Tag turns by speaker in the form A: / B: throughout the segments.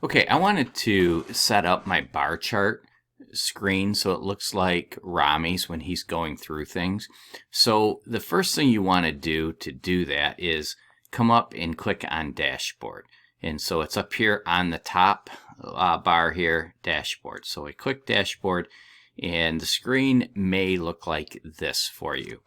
A: Okay, I wanted to set up my bar chart screen so it looks like Rami's when he's going through things. So the first thing you want to do that is come up and click on dashboard. And so it's up here on the top bar here, dashboard. So I click dashboard and the screen may look like this for you.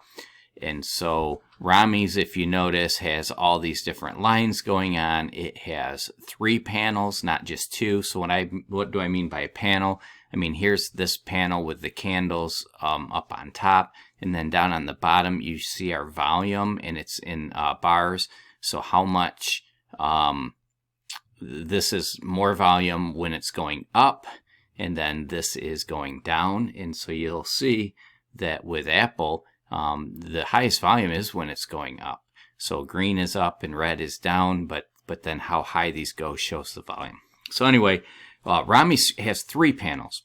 A: And so Rami's, if you notice, has all these different lines going on. It has 3 panels, not just 2. So what do I mean by a panel? I mean, here's this panel with the candles up on top, and then down on the bottom you see our volume, and it's in bars. So how much this is more volume when it's going up, and then this is going down. And so you'll see that with Apple, the highest volume is when it's going up. So green is up and red is down, but then how high these go shows the volume. So anyway, Rami has 3 panels.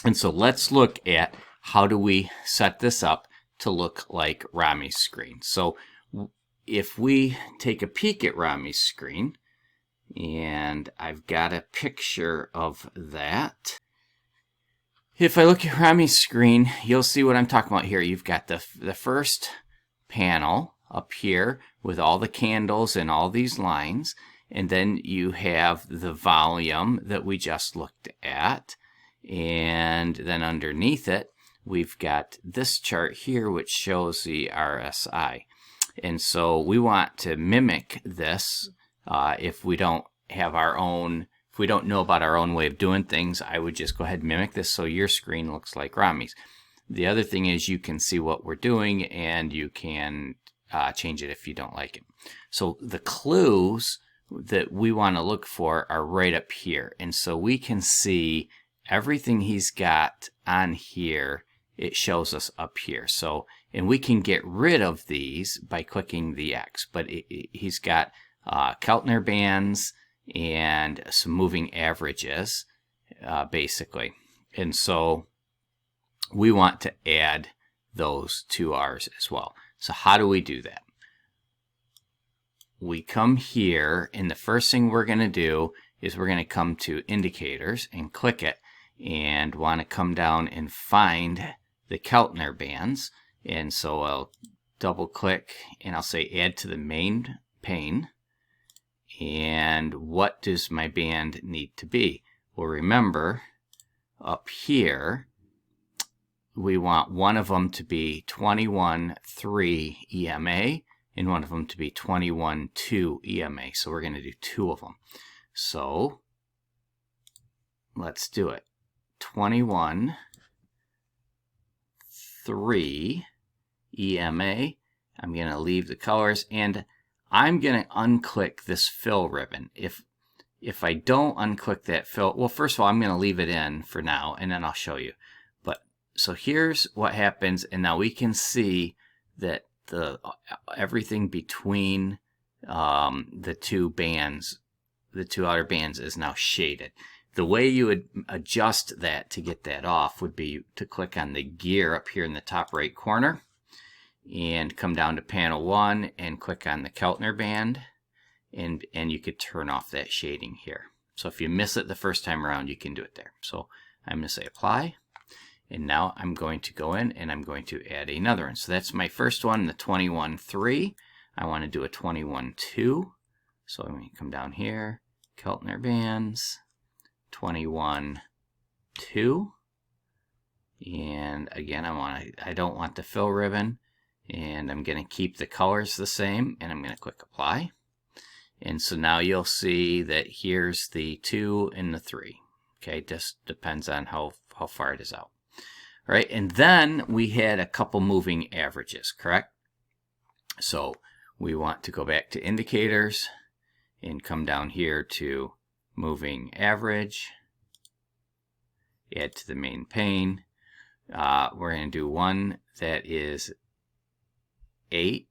A: And so let's look at how do we set this up to look like Rami's screen. So if we take a peek at Rami's screen, and I've got a picture of that. If I look at Rami's screen, you'll see what I'm talking about here. You've got the first panel up here with all the candles and all these lines, and then you have the volume that we just looked at, and then underneath it we've got this chart here which shows the RSI. And so we want to mimic this. If we don't have our own, if we don't know about our own way of doing things, I would just go ahead and mimic this so your screen looks like Rami's. The other thing is you can see what we're doing, and you can change it if you don't like it. So the clues that we want to look for are right up here. And so we can see everything he's got on here. It shows us up here. So, and we can get rid of these by clicking the X, but he's got Keltner bands and some moving averages, basically. And so we want to add those to ours as well. So how do we do that? We come here, and the first thing we're going to do is we're going to come to indicators and click it, and want to come down and find the Keltner bands. And so I'll double click and I'll say add to the main pane. And what does my band need to be? Well, remember up here we want one of them to be 21.3 EMA and one of them to be 21.2 EMA. So we're going to do 2 of them. So let's do it. 21.3 EMA. I'm going to leave the colors, and I'm going to unclick this fill ribbon. If I don't unclick that fill, well, first of all, I'm going to leave it in for now, and then I'll show you. But so here's what happens, and now we can see that everything between the 2 bands, the 2 outer bands, is now shaded. The way you would adjust that to get that off would be to click on the gear up here in the top right corner and come down to panel 1 and click on the Keltner band, and you could turn off that shading here. So if you miss it the first time around, you can do it there. So I'm going to say apply, and now I'm going to go in and I'm going to add another one. So that's my first one, the 21.3. I want to do a 21.2. So I'm going to come down here, Keltner bands, 21.2, and again I don't want the fill ribbon, and I'm going to keep the colors the same, and I'm going to click apply. And so now you'll see that here's the 2 and the 3. Okay, just depends on how far it is out. All right, and then we had a couple moving averages, correct? So we want to go back to indicators and come down here to moving average, add to the main pane. We're going to do one that is 8,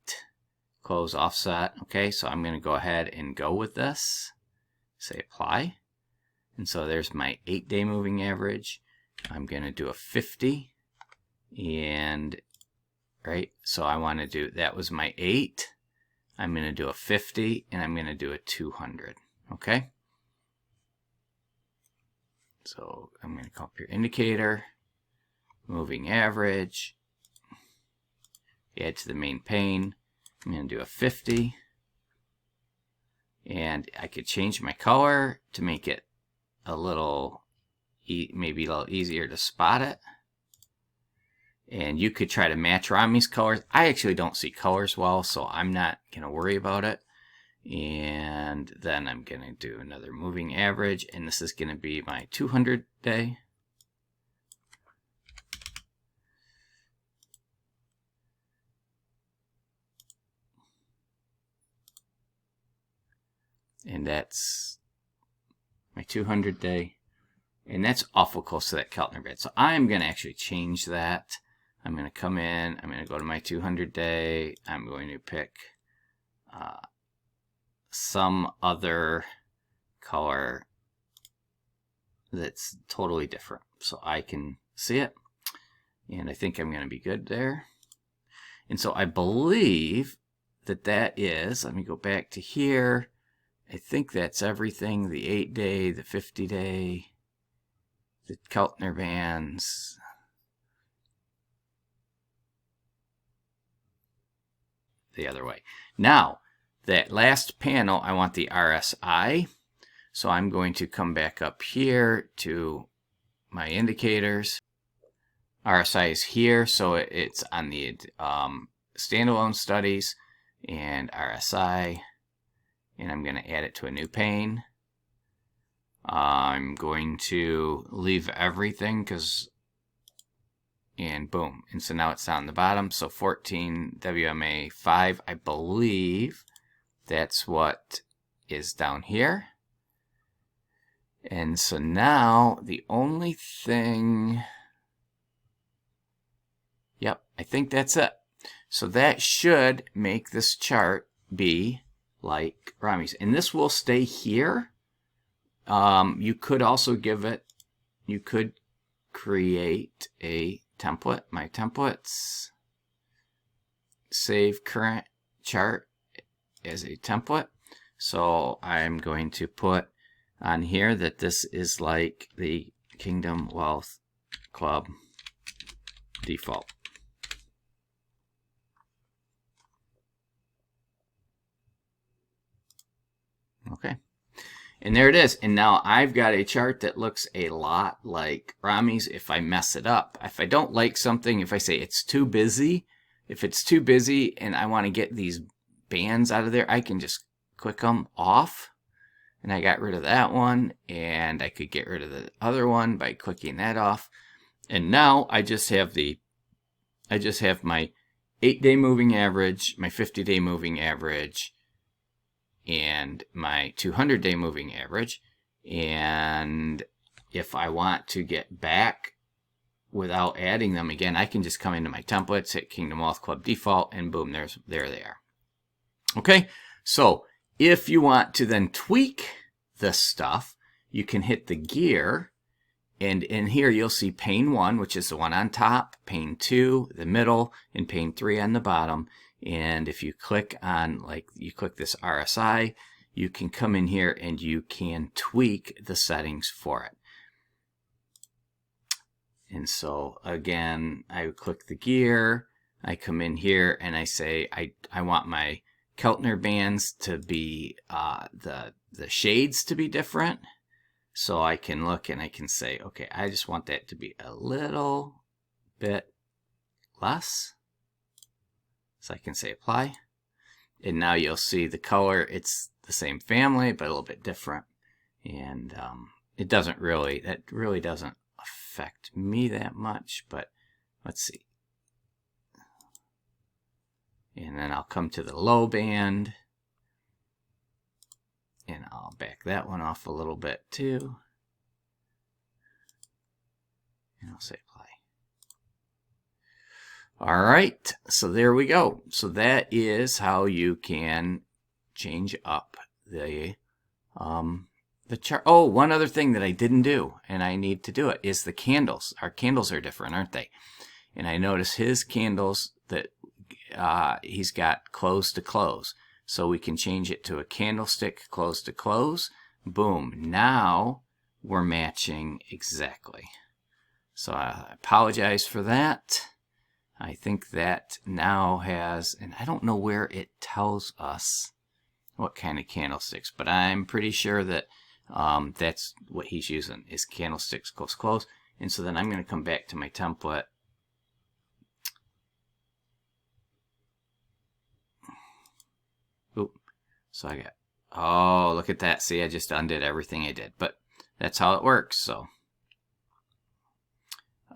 A: close offset. Okay, so I'm going to go ahead and go with this, say apply. And so there's my 8-day moving average. I'm going to do a 50, and right, so I want to do, that was my 8. I'm going to do a 50, and I'm going to do a 200. Okay. So I'm going to come up your indicator, moving average, add to the main pane. I'm going to do a 50. And I could change my color to make it a little, maybe a little easier to spot it. And you could try to match Rami's colors. I actually don't see colors well, so I'm not going to worry about it. And then I'm going to do another moving average, and this is going to be my 200 day. And that's my 200 day. And that's awful close to that Keltner band. So I'm going to actually change that. I'm going to come in, I'm going to go to my 200 day. I'm going to pick some other color that's totally different so I can see it. And I think I'm going to be good there. And so I believe that that is, let me go back to here. I think that's everything, the 8 day, the 50 day, the Keltner bands. The other way. Now, that last panel, I want the RSI. So I'm going to come back up here to my indicators. RSI is here, so it's on the standalone studies and RSI. And I'm going to add it to a new pane. I'm going to leave everything and boom. And so now it's down the bottom. So 14 WMA 5, I believe that's what is down here. And so now the only thing, yep, I think that's it. So that should make this chart be like Rami's. And this will stay here. You could also give it, you could create a template, my templates, save current chart as a template. So I'm going to put on here that this is like the Kingdom Wealth Club default. Okay. And there it is. And now I've got a chart that looks a lot like Rami's if I mess it up. If I don't like something, if I say it's too busy, if it's too busy and I want to get these bands out of there, I can just click them off. And I got rid of that one. And I could get rid of the other one by clicking that off. And now I just have my 8-day moving average, my 50-day moving average, and my 200-day moving average. And if I want to get back without adding them again, I can just come into my templates, hit Kingdom Wealth Club default, and boom, there they are. Okay, so if you want to then tweak this stuff, you can hit the gear, and in here you'll see pane 1, which is the one on top, pane 2, the middle, and pane 3 on the bottom. And if you click on, you click this RSI, you can come in here and you can tweak the settings for it. And so again, I click the gear, I come in here and I say, I want my Keltner bands to be, the shades to be different. So I can look and I can say, okay, I just want that to be a little bit less. So I can say apply. And now you'll see the color, it's the same family, but a little bit different. And that really doesn't affect me that much, but let's see. And then I'll come to the low band. And I'll back that one off a little bit too. And I'll say apply. All right, so there we go. So that is how you can change up the chart. Oh, one other thing that I didn't do, and I need to do it, is the candles. Our candles are different, aren't they? And I notice his candles that he's got close to close. So we can change it to a candlestick close to close. Boom. Now were matching exactly. So I apologize for that. I think that now has, and I don't know where it tells us what kind of candlesticks, but I'm pretty sure that that's what he's using, is candlesticks close, close. And so then I'm going to come back to my template. Oop. So I got, oh, look at that. See, I just undid everything I did, but that's how it works. So,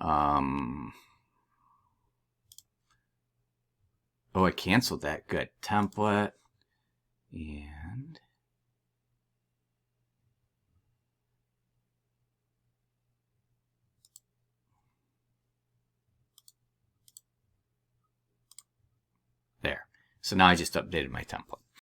A: oh, I canceled that. Good. Template. And there. So now I just updated my template.